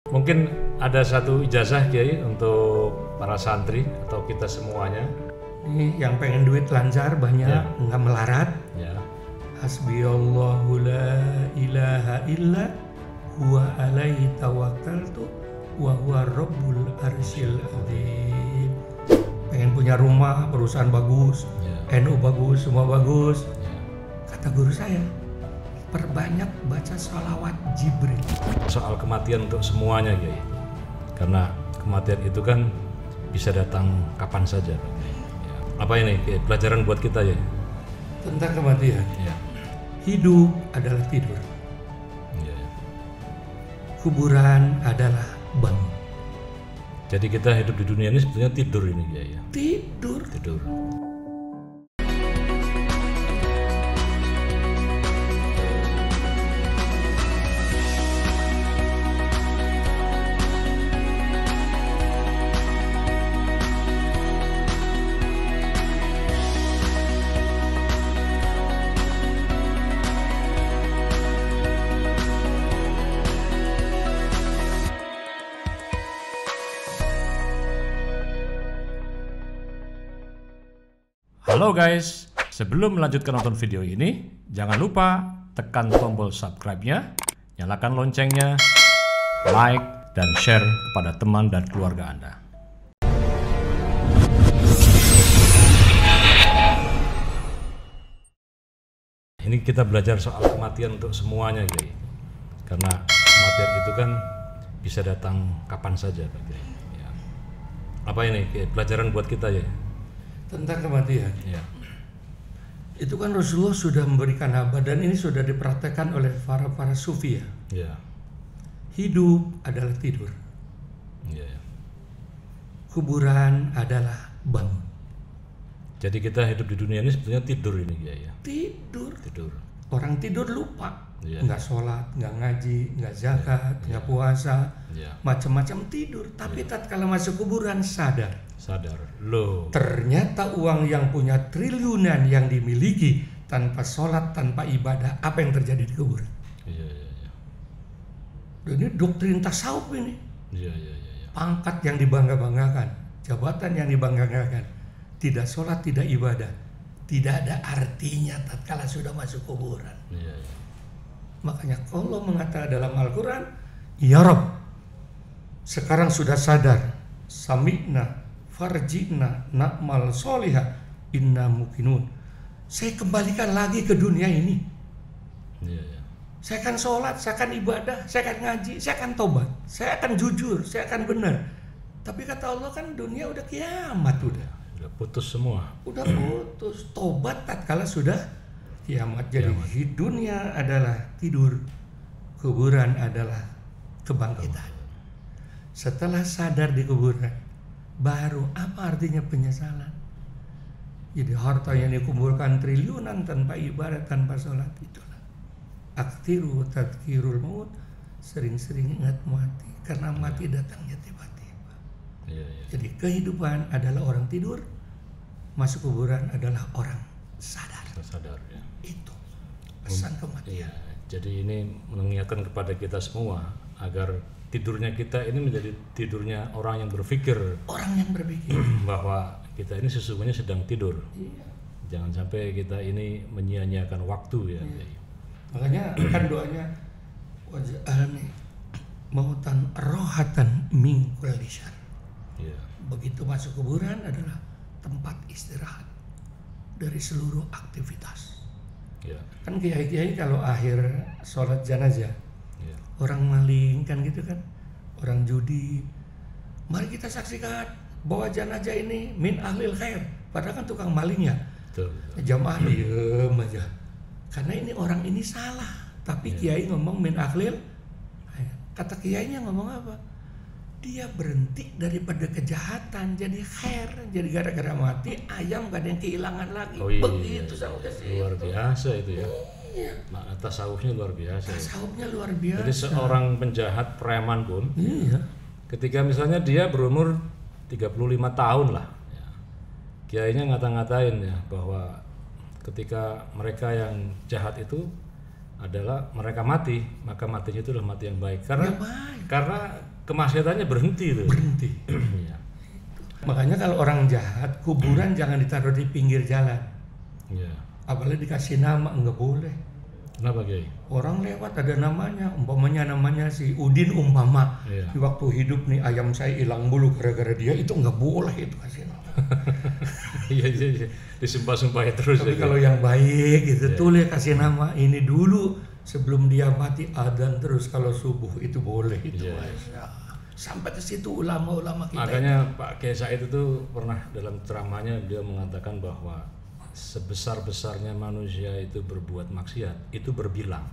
Mungkin ada satu ijazah Kiai untuk para santri atau kita semuanya. Ini yang pengen duit lancar banyak, Ya. nggak melarat. Ya. Hasbiyallahu la ilaha illa huwa alaihi tawakkaltu wa huwa rabbul arsyil azim. Pengen punya rumah, perusahaan bagus, Ya. NU bagus, semua bagus. Ya. Kata guru saya, perbanyak baca sholawat Jibril. Soal kematian untuk semuanya Kiai. Karena kematian itu kan bisa datang kapan saja. Ya. Apa ini Kiai? Pelajaran buat kita ya? Tentang kematian. Ya. Hidup adalah tidur. Ya. Kuburan adalah bangun. Jadi kita hidup di dunia ini sebetulnya tidur ini Kiai ya. Tidur. Tidur. Halo guys, sebelum melanjutkan nonton video ini, jangan lupa tekan tombol subscribe-nya, nyalakan loncengnya, like, dan share kepada teman dan keluarga Anda. Ini kita belajar soal kematian untuk semuanya, Kiai. Karena kematian itu kan bisa datang kapan saja, Pak Kiai. Ya. Apa ini, Kiai? Pelajaran buat kita ya? Tentang kematian. Ya. Itu kan Rasulullah sudah memberikan kabar dan ini sudah dipraktekkan oleh para sufi ya. Ya. Hidup adalah tidur. Ya. Kuburan adalah bangun. Jadi kita hidup di dunia ini sebetulnya tidur ini Kiai ya. Tidur. Tidur. Orang tidur lupa. Iya. Nggak sholat, nggak ngaji, nggak zakat, nggak puasa, Ya. macam-macam tidur. Tapi tatkala masuk kuburan sadar. Sadar. Loh. Ternyata uang yang punya triliunan yang dimiliki tanpa sholat, tanpa ibadah, apa yang terjadi di kuburan? Iya, iya, iya. Dan ini doktrin tasawuf ini. Iya, iya, iya. Iya. Pangkat yang dibangga-banggakan, jabatan yang dibangga-banggakan, tidak sholat, tidak ibadah, tidak ada artinya tatkala sudah masuk kuburan. Iya, iya. Makanya Allah mengatakan dalam Al-Quran, Ya Rabb, sekarang sudah sadar, sami'na, farji'na, na'mal solihah, inna muqinun. Saya kembalikan lagi ke dunia ini. Iya, iya. Saya akan sholat, saya akan ibadah, saya akan ngaji, saya akan tobat, saya akan jujur, saya akan benar. Tapi kata Allah kan dunia udah kiamat udah. Udah putus semua. Udah putus. Tobat tatkala sudah kiamat. Jadi dunia adalah tidur, kuburan adalah kebangkitan. Setelah sadar di kuburan, baru apa artinya penyesalan? Jadi harta yang dikumpulkan triliunan tanpa ibadah, tanpa sholat, itulah aktiru tadkirul maut, sering-sering ingat mati karena mati datangnya tiba-tiba. Iya, iya. Jadi kehidupan adalah orang tidur, masuk kuburan adalah orang sadar. Sadar ya. Itu pesan kematian. Iya. Jadi ini mengingatkan kepada kita semua agar tidurnya kita ini menjadi tidurnya orang yang berpikir Orang yang berpikir. bahwa kita ini sesungguhnya sedang tidur. Iya. Jangan sampai kita ini menyia-nyiakan waktu ya. Iya. Makanya kan doanya waj'alni mautan rohatan min kulli syarr. Iya. Begitu masuk kuburan adalah tempat istirahat dari seluruh aktivitas. Iya. Kan kiai-kiai kalau akhir sholat jenazah, Iya. orang maling kan gitu kan, orang judi, mari kita saksikan bahwa jenazah ini min ahlil khair. Padahal kan tukang malingnya, Betul. jamaah diem aja. Karena ini orang ini salah, tapi kiai ngomong min ahlil khair. Kata kiainya ngomong apa? Dia berhenti daripada kejahatan jadi khair. Jadi gara-gara mati ayam gak ada yang kehilangan lagi. Oh iya, Begitu iya, sampai ke situ. luar biasa itu ya. Iya. Makna tasawufnya luar biasa. Ya. Tasawufnya luar biasa. Jadi seorang penjahat preman pun Iya. ketika misalnya dia berumur 35 tahun lah ya, kiainya ngata-ngatain ya bahwa ketika mereka yang jahat itu adalah mereka mati, maka matinya itu adalah mati yang baik karena Ya, baik. karena kemaksiatannya berhenti tuh. Berhenti. Iya. Makanya kalau orang jahat, kuburan jangan ditaruh di pinggir jalan. Iya. Apalagi dikasih nama, nggak boleh. Kenapa Kiai? Orang lewat ada namanya, umpamanya namanya si Udin umpama. Iya. Di waktu hidup nih ayam saya hilang bulu gara-gara dia, itu nggak boleh itu kasih nama. Iya. Disumpah-sumpahin terus. Tapi ya, kalau yang baik gitu Iya. tulis kasih nama ini dulu sebelum dia mati, adzan terus kalau subuh itu boleh itu. Iya. Masya. Sampai ke situ ulama-ulama kita. Makanya Pak Kiai Said itu pernah dalam ceramahnya dia mengatakan bahwa sebesar-besarnya manusia itu berbuat maksiat itu berbilang.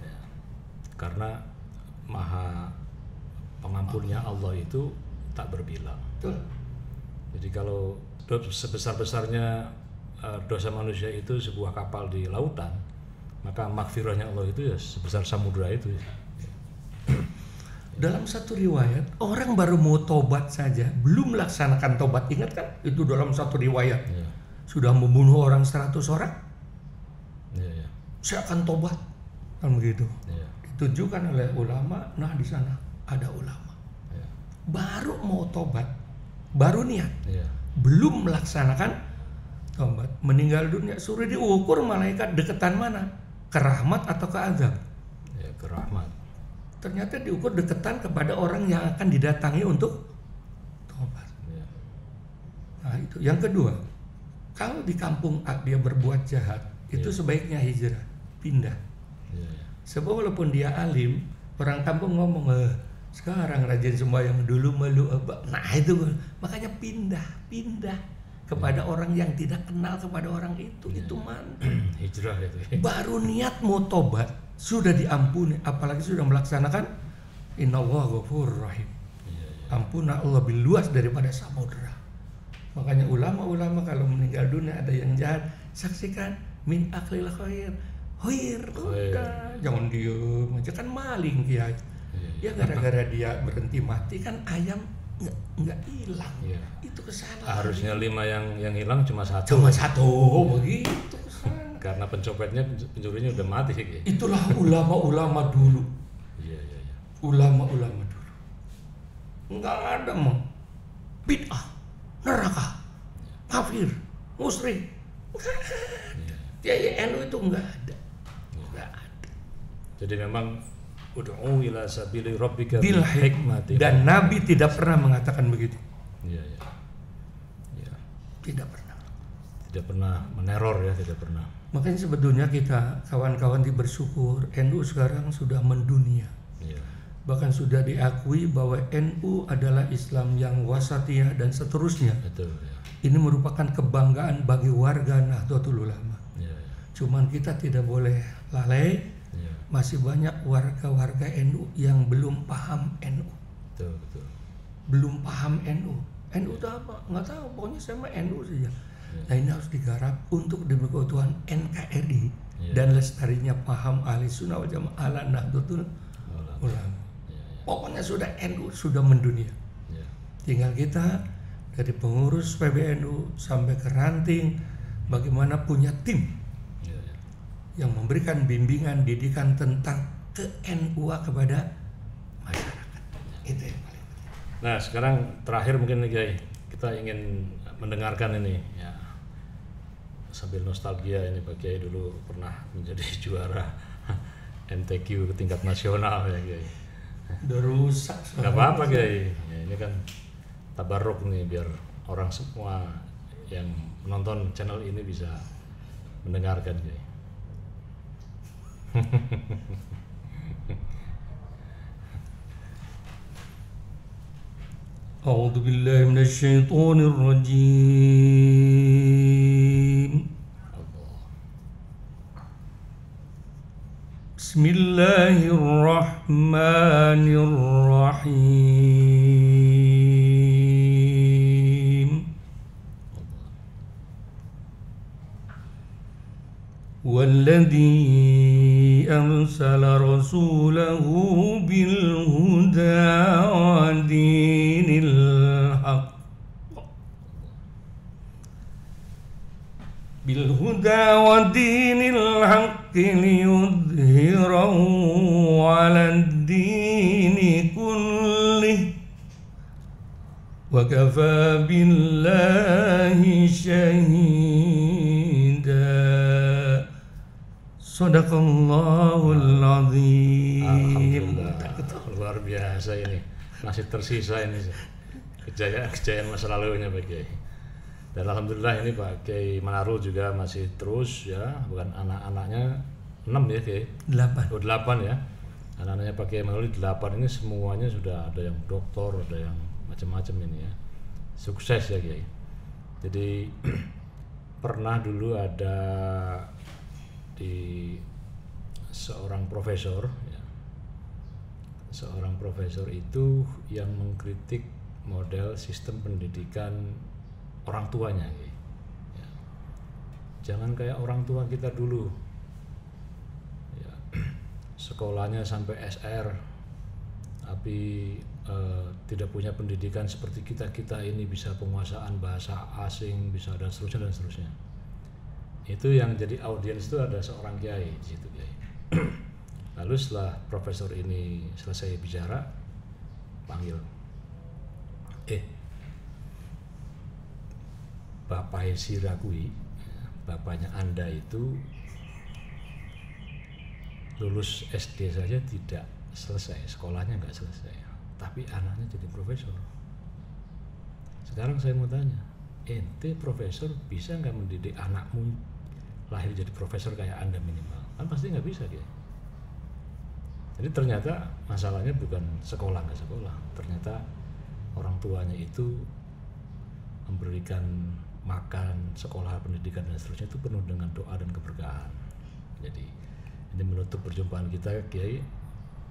Ya. Karena maha pengampunnya Allah itu tak berbilang. Betul. Jadi kalau sebesar-besarnya dosa manusia itu sebuah kapal di lautan, maka makfirahnya Allah itu ya sebesar samudra itu. Dalam satu riwayat, orang baru mau tobat saja, belum melaksanakan tobat. Ingat kan? Itu dalam satu riwayat. Ya. Sudah membunuh orang 100 orang, Ya. saya akan tobat. Kan begitu. Ya. Ditunjukkan oleh ulama, nah di sana ada ulama. Ya. Baru mau tobat, baru niat. Ya. Belum melaksanakan tobat, meninggal dunia, suruh diukur malaikat deketan mana, ke rahmat atau ke azab. Ya, ke rahmat. Ternyata diukur deketan kepada orang yang akan didatangi untuk tobat. Ya. Nah itu. Yang kedua, kalau di kampung dia berbuat jahat, itu sebaiknya hijrah, pindah. Ya, ya. Sebab walaupun dia alim, orang kampung ngomong, sekarang rajin sembahyang dulu malu apa. Nah itu, makanya pindah kepada orang yang tidak kenal kepada orang itu. Itu mantap. Hijrah itu. Baru niat mau tobat, sudah diampuni, apalagi sudah melaksanakan innallaha ghafurur rahim. Ya, ya. Ampun Allah lebih luas daripada samudra. Makanya ulama-ulama kalau meninggal dunia ada yang jahat, saksikan min aklil khair. Udah, jangan diem aja, kan maling kiai. Ya gara-gara dia berhenti mati kan ayam nggak hilang. Iya. Itu kesalahan. Harusnya 5 yang hilang cuma satu. Cuma satu begitu kesalahan. Karena pencurinya udah mati gitu. Itulah ulama-ulama dulu. Iya. Ulama-ulama dulu. Nggak ada mau bid'ah, neraka, kafir, musyrik. Ya NU itu nggak ada. Nggak ada. Jadi memang ud'u ila sabili rabbika Bil hikmati. Dan Nabi tidak pernah mengatakan begitu. Iya. Tidak pernah. Tidak pernah meneror ya, tidak pernah. Makanya sebetulnya kita kawan-kawan bersyukur NU sekarang sudah mendunia. Iya. Bahkan sudah diakui bahwa NU adalah Islam yang wasatiyah dan seterusnya. Betul ya. Ini merupakan kebanggaan bagi warga Nahdlatul Ulama. Iya. Cuman kita tidak boleh lalai. Iya. Masih banyak warga-warga NU yang belum paham NU. Betul. Belum paham NU. NU itu apa? Nggak tahu. Pokoknya saya mah NU saja. Nah ini harus digarap untuk demi keutuhan NKRI dan lestarinya paham ahli sunnah wal jamaah ala Nahdlatul Ulama. Pokoknya sudah NU sudah mendunia. Tinggal kita dari pengurus PBNU sampai ke ranting, bagaimana punya tim yang memberikan bimbingan didikan tentang ke-NU kepada masyarakat. Itu yang paling penting. Nah sekarang terakhir mungkin nih kita ingin mendengarkan ini ya, sambil nostalgia ini Pak Kiai dulu pernah menjadi juara MTQ tingkat nasional ya Kiai. Udah rusak. Gak apa-apa Kiai. Ya, ini kan tabarruk nih biar orang semua yang menonton channel ini bisa mendengarkan Kiai. A'udzu billahi minasy syaithanir rajim. Bismillahirrahmanirrahim. Walladzi arsala rasulahu bil huda wa dinil haqq liyudhhirahu 'alad dini kullihi wa kafa billahi syahida. Sadaqallahul azim. Alhamdulillah, luar biasa ini. Masih tersisa ini kejayaan masa lalunya Pak Kiai. Dan alhamdulillah ini Pak Kiai Manarul juga masih terus ya, bukan anak-anaknya 6 ya Kiai? 8. Oh 8 ya. Anak-anaknya Pak Kiai Manarul 8 ini semuanya sudah ada yang doktor, ada yang macam-macam ini ya. Sukses ya Kiai. Jadi pernah dulu ada di seorang profesor ya. Seorang profesor itu yang mengkritik model sistem pendidikan orang tuanya ya. Jangan kayak orang tua kita dulu ya, sekolahnya sampai SR tapi tidak punya pendidikan seperti kita ini, bisa penguasaan bahasa asing, bisa dan seterusnya. Itu yang jadi audiens itu ada seorang kiai di situ Kiai. Lalu setelah profesor ini selesai bicara, panggil, Bapak Sirakui, bapaknya Anda itu lulus SD saja tidak selesai, sekolahnya nggak selesai, tapi anaknya jadi profesor. Sekarang saya mau tanya, ente profesor bisa nggak mendidik anakmu lahir jadi profesor kayak Anda minimal? Kan pasti nggak bisa dia. Jadi ternyata masalahnya bukan sekolah nggak sekolah, ternyata orang tuanya itu memberikan makan, sekolah, pendidikan dan seterusnya itu penuh dengan doa dan keberkahan. Jadi ini menutup perjumpaan kita Kiai,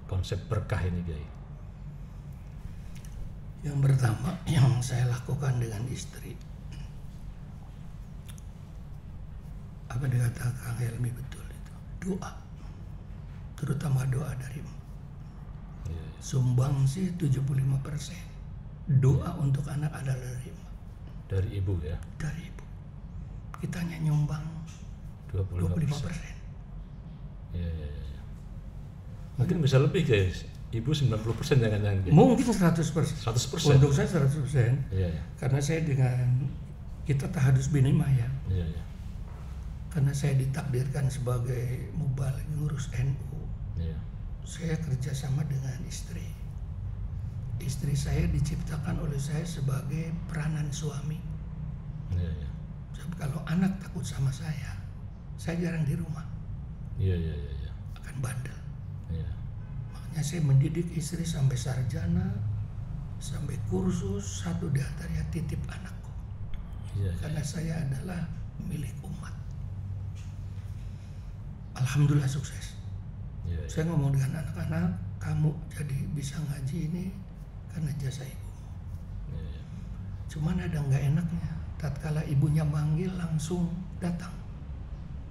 konsep berkah ini Kiai. Yang pertama yang saya lakukan dengan istri, apa dikatakan Kang Helmi betul itu, doa, terutama doa dari sumbangsi 75% doa untuk anak adalah dari ibu ya. Dari ibu. Kita hanya nyumbang 25%. Ya. Mungkin bisa lebih guys. Ibu 90% jangan-jangan. Mungkin 100%. 100%. Untuk saya 100%. Iya. Karena saya dengan kita tahadus binimah ya. Iya. Karena saya ditakdirkan sebagai mubalik ngurus NU. Iya. Saya kerjasama dengan istri. Istri saya diciptakan oleh saya sebagai peranan suami. Iya. Sebab kalau anak takut sama saya jarang di rumah. Iya. Akan bandel. Iya. Makanya saya mendidik istri sampai sarjana, sampai kursus, satu di antaranya titip anakku. Iya. Karena saya adalah milik umat. Alhamdulillah sukses. Iya. Saya ngomong dengan anak-anak, kamu jadi bisa ngaji ini karena jasa ibu. Cuman ada nggak enaknya, tatkala ibunya manggil langsung datang.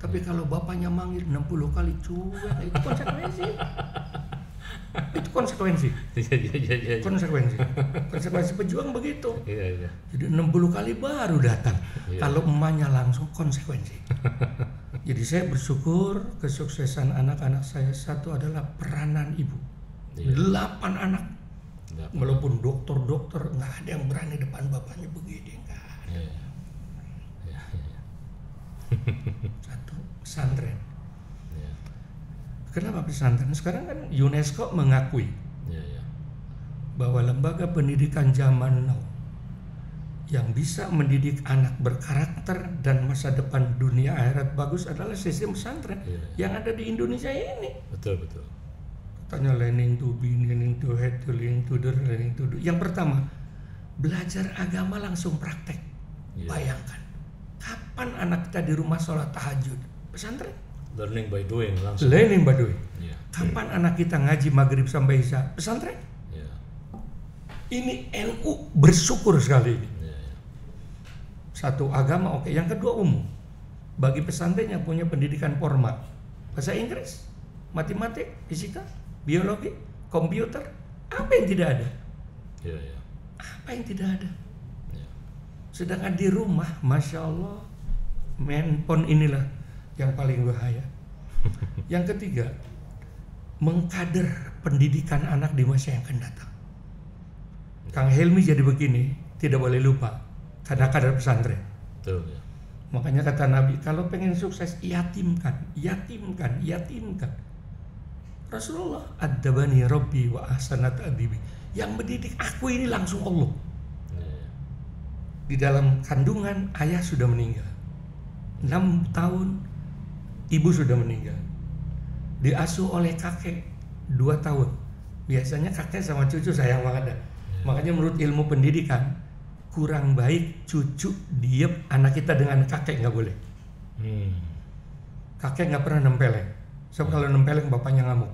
Tapi kalau bapaknya manggil 60 kali cuek, itu konsekuensi. Itu konsekuensi. Iya. Konsekuensi pejuang begitu. Iya. Jadi 60 kali baru datang. Iya. Kalau emaknya langsung konsekuensi. Jadi saya bersyukur kesuksesan anak-anak saya, satu adalah peranan ibu. Iya. 8 anak. Walaupun dokter nggak ada yang berani depan bapaknya begini, nggak ada. Iya. Satu pesantren. Iya. Kenapa pesantren? Sekarang kan UNESCO mengakui bahwa lembaga pendidikan zaman now yang bisa mendidik anak berkarakter dan masa depan dunia akhirat bagus adalah sistem pesantren yang ada di Indonesia ini. Betul. Tanya learning to be, learning to head, learning to do. Yang pertama, belajar agama langsung praktek. Bayangkan, kapan anak kita di rumah sholat tahajud? Pesantren. Learning by doing langsung. Learning by doing. Kapan anak kita ngaji maghrib sampai isya? Pesantren. Ini NU bersyukur sekali ini. Satu, agama oke. Yang kedua, umum. Bagi pesantren yang punya pendidikan formal, bahasa Inggris, matematik, fisika, biologi, komputer, apa yang tidak ada? Apa yang tidak ada? Sedangkan di rumah, Masya Allah, handphone inilah yang paling bahaya. Yang ketiga, mengkader pendidikan anak di masa yang akan datang. Kang Helmi jadi begini, tidak boleh lupa karena kadar pesantren. Betul ya. Makanya kata Nabi, kalau pengen sukses yatimkan. Rasulullah adabani Rabbi wa ahsanat adibi. Yang mendidik aku ini langsung Allah. Di dalam kandungan ayah sudah meninggal. 6 tahun ibu sudah meninggal. Diasuh oleh kakek 2 tahun. Biasanya kakek sama cucu sayang banget dah. Makanya menurut ilmu pendidikan kurang baik cucu diem, anak kita dengan kakek nggak boleh. Kakek nggak pernah nempeleng. So kalau nempeleng bapaknya ngamuk.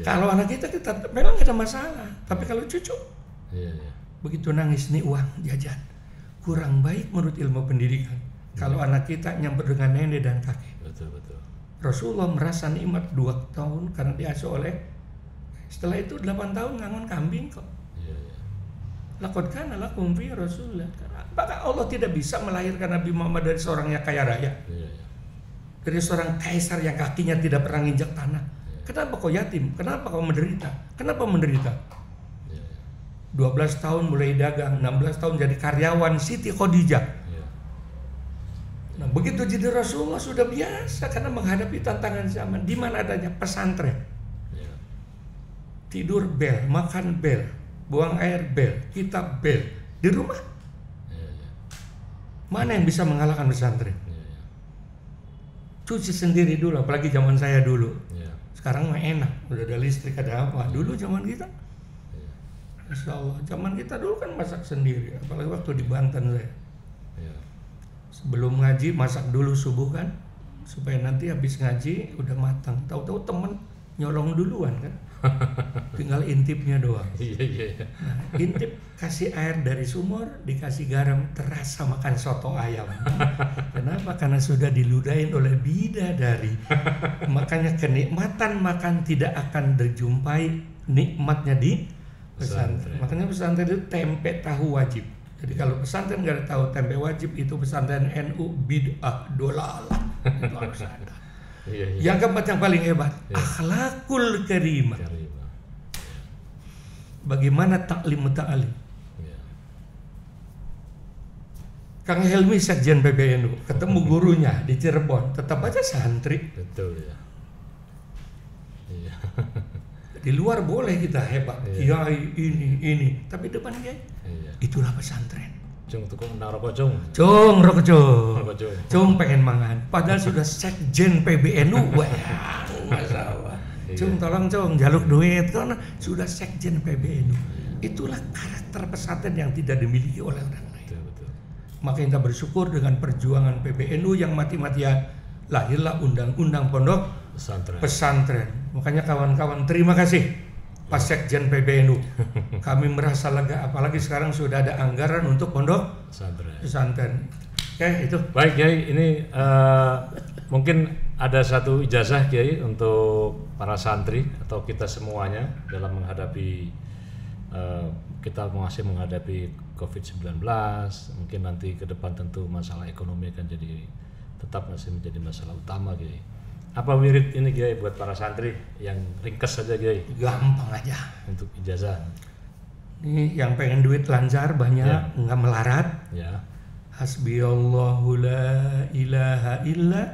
Kalau anak kita nempeleng nggak ada masalah. Tapi kalau cucu, begitu nangis nih uang jajan. Kurang baik menurut ilmu pendidikan. Kalau anak kita nyamper dengan nenek dan kakek. Betul. Rasulullah merasa nikmat 2 tahun karena diasuh oleh. Setelah itu 8 tahun ngangon kambing kok. Laqad kana lakum fi Rasulillah. Apakah Allah tidak bisa melahirkan Nabi Muhammad dari seorang yang kaya raya? Dari seorang kaisar yang kakinya tidak pernah nginjak tanah. Kenapa kau yatim? Kenapa kau menderita? Kenapa menderita? 12 tahun mulai dagang, 16 tahun jadi karyawan Siti Khadijah. Nah, begitu jadi Rasulullah sudah biasa karena menghadapi tantangan zaman. Di mana adanya pesantren. Tidur bel, makan bel, buang air bel, kitab bel. Di rumah. Mana yang bisa mengalahkan pesantren? Cuci sendiri dulu, apalagi zaman saya dulu. Sekarang mah enak, udah ada listrik, ada apa. Dulu zaman kita, Masya Allah, zaman kita dulu kan masak sendiri. Apalagi waktu di Banten saya. Sebelum ngaji masak dulu subuh kan, supaya nanti habis ngaji udah matang. Tahu-tahu temen nyolong duluan kan, tinggal intipnya doang. Nah, intip kasih air dari sumur, dikasih garam, terasa makan soto ayam. Kenapa? Karena sudah diludahin oleh bidadari. Makanya kenikmatan makan tidak akan dijumpai nikmatnya di pesantren. Makanya pesantren itu tempe tahu wajib. Jadi kalau pesantren nggak ada tahu tempe wajib, itu pesantren NU bid'ah dolalah. Itu harus ada. Yang keempat yang paling hebat, akhlakul karimah. Bagaimana taklim muta'alim? Kang Helmi Sekjen PBNU ketemu gurunya di Cirebon, tetap aja santri. Betul ya. Di luar boleh kita hebat, kiai ini, tapi depan kiai, itulah pesantren. Cung tukung naroko cung. Cung rokok cung pengen mangan. Padahal sudah sekjen PBNU, wah, masalah. Cung tolong cung jaluk duit karena sudah sekjen PBNU. Itulah karakter pesantren yang tidak dimiliki oleh orang lain. Betul. Maka kita bersyukur dengan perjuangan PBNU yang mati-matian lahirlah undang-undang pondok pesantren. Makanya kawan-kawan terima kasih Pak Sekjen PBNU. Kami merasa lega, apalagi sekarang sudah ada anggaran untuk pondok pesantren. Oke, itu. Baik Kiai, ini mungkin ada satu ijazah Kiai untuk para santri atau kita semuanya dalam menghadapi kita masih menghadapi COVID-19. Mungkin nanti ke depan tentu masalah ekonomi akan jadi tetap masih menjadi masalah utama Kiai. Apa wirid ini Kiai buat para santri yang ringkas saja Kiai? Gampang aja. Untuk ijazah. Ini yang pengen duit lancar banyak, nggak melarat. Ya. Hasbiyallahu la ilaha illa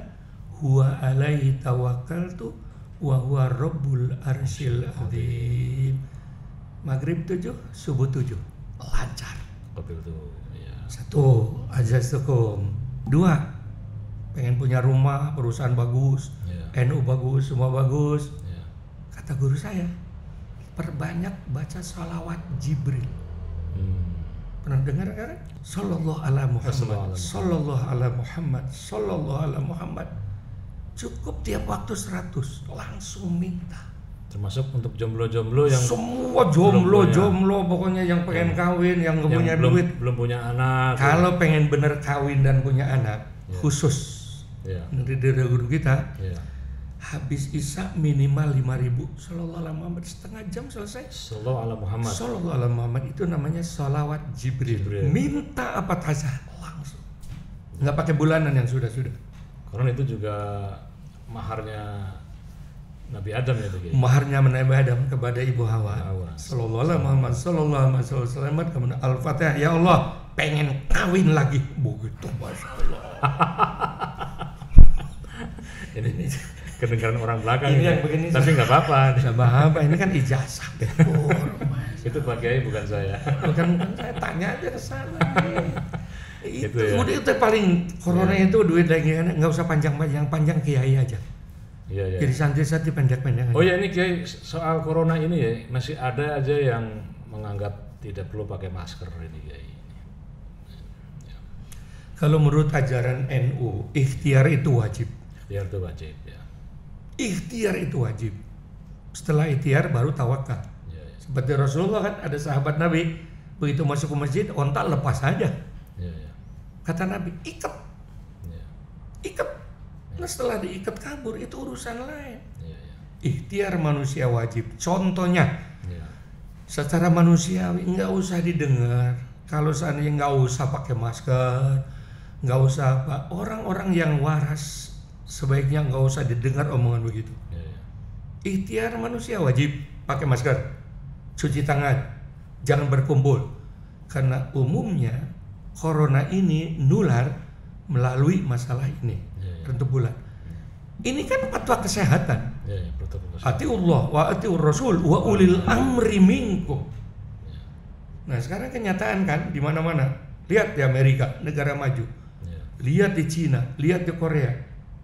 huwa alaihi tawakkaltu wa huwa rabbul arsyil azim. Maghrib 7, subuh 7. Lancar. Betul. Ya. 1, ajazukum. 2, pengen punya rumah, perusahaan bagus, NU bagus, semua bagus. Kata guru saya, perbanyak baca sholawat Jibril. Pernah dengar kan? Sallallahu ala Muhammad, sallallahu ala Muhammad, sallallahu ala Muhammad. Cukup tiap waktu 100, langsung minta. Termasuk untuk jomblo-jomblo yang semua jomblo pokoknya yang pengen kawin, yang nggak punya duit, belum punya anak. Kalau pengen bener kawin dan punya anak, khusus dari guru kita, habis isya minimal 5.000 Sallallahu alaihi Muhammad, setengah jam selesai. Sallallahu alaihi Muhammad. Sallallahu alaihi Muhammad itu namanya sholawat Jibril. Minta apa saja langsung, nggak pakai bulanan yang sudah. Karena itu juga maharnya Nabi Adam ya Kiai. Maharnya Nabi Adam kepada Ibu Hawa. Hawa. Sallallahu alaihi wasallam kemudian Al-Fatihah, ya Allah, pengen kawin lagi. Begitu, Masya Allah. Ini kedengaran orang belakang Ini ini, yang begini, tapi nggak apa-apa. Nggak apa-apa, ini kan ijazah deh. Itu Pak Kiai, bukan saya. Bukan saya tanya aja ke sana. Gitu ya. Udah itu paling corona itu duit lagi kan, nggak usah panjang kiai aja. Iya, iya. Jadi santri-santri pendek-pendek aja. Oh ya, ini Kiai, soal corona ini ya, masih ada aja yang menganggap tidak perlu pakai masker ini Kiai. Kalau menurut ajaran NU, ikhtiar itu wajib. Ikhtiar itu wajib ya. Ikhtiar itu wajib. Setelah ikhtiar baru tawakal. Ya, ya. Seperti Rasulullah kan, ada sahabat Nabi begitu masuk ke masjid, onta lepas saja. Ya, ya. Kata Nabi, ikat, Ya, ikat. Nah setelah diikat kabur itu urusan lain. ya, ya. Ikhtiar manusia wajib. Contohnya, Ya. secara manusiawi nggak usah didengar. Kalau seandainya nggak usah pakai masker, nggak usah apa, orang-orang yang waras sebaiknya nggak usah didengar omongan begitu. Ya, ya. Ikhtiar manusia wajib pakai masker, cuci tangan, jangan berkumpul. Karena umumnya corona ini nular melalui masalah ini, rentu bulan. Ini kan fatwa kesehatan. Ya, ya, protokol kesehatan. Atiullah wa atiur rasul wa ulil amri minkum. Nah sekarang kenyataan kan di mana-mana. Lihat di Amerika, negara maju. Ya. Lihat di Cina, lihat di Korea.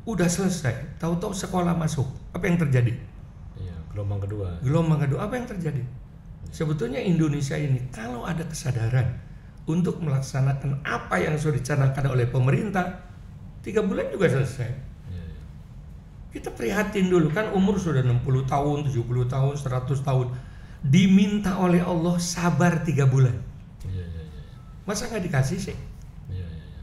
Udah selesai, tahu-tahu sekolah masuk. Apa yang terjadi? Iya, gelombang kedua. Gelombang kedua, apa yang terjadi? Sebetulnya Indonesia ini kalau ada kesadaran untuk melaksanakan apa yang sudah dicanangkan oleh pemerintah, 3 bulan juga selesai. Iya, iya. Kita prihatin dulu, kan umur sudah 60 tahun, 70 tahun, 100 tahun. Diminta oleh Allah sabar 3 bulan. Iya, iya, iya. Masa nggak dikasih sih? Iya, iya, iya.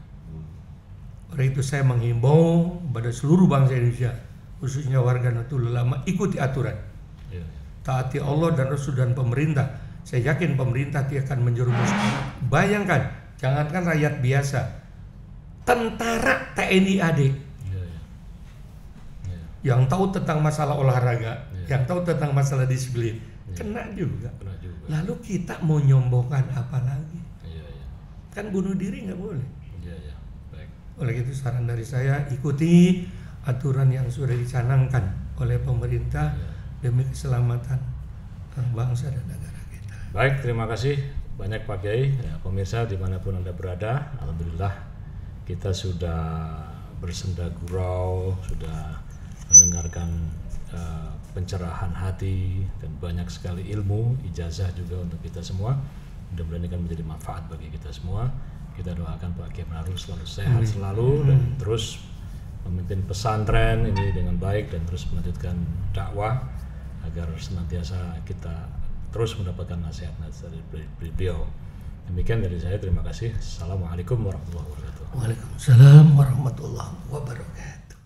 Oleh itu saya menghimbau pada seluruh bangsa Indonesia, khususnya warga Nahdlatul Ulama, ikuti aturan. Iya. Taati Allah dan Rasul dan pemerintah. Saya yakin pemerintah tidak akan menjerumuskan. Bayangkan, jangankan rakyat biasa, tentara TNI AD Iya, iya. Iya. yang tahu tentang masalah olahraga, Iya. yang tahu tentang masalah disiplin, Iya. kena juga. Kena juga. Lalu kita mau nyombongkan apa lagi? Iya, iya. Kan bunuh diri nggak boleh. Iya, iya. Baik. Oleh itu saran dari saya, ikuti aturan yang sudah dicanangkan oleh pemerintah demi keselamatan bangsa dan negara kita. Baik, terima kasih banyak Pak Kiai. Ya, pemirsa dimanapun Anda berada, alhamdulillah kita sudah bersenda gurau, sudah mendengarkan pencerahan hati dan banyak sekali ilmu, ijazah juga untuk kita semua. Mudah-mudahan ini akan menjadi manfaat bagi kita semua. Kita doakan Pak Kiai Ma'ruf selalu sehat selalu dan terus memimpin pesantren ini dengan baik dan terus melanjutkan dakwah agar senantiasa kita terus mendapatkan nasihat-nasihat dari beliau. Demikian dari saya, terima kasih. Assalamualaikum warahmatullahi wabarakatuh. Waalaikumsalam warahmatullahi wabarakatuh.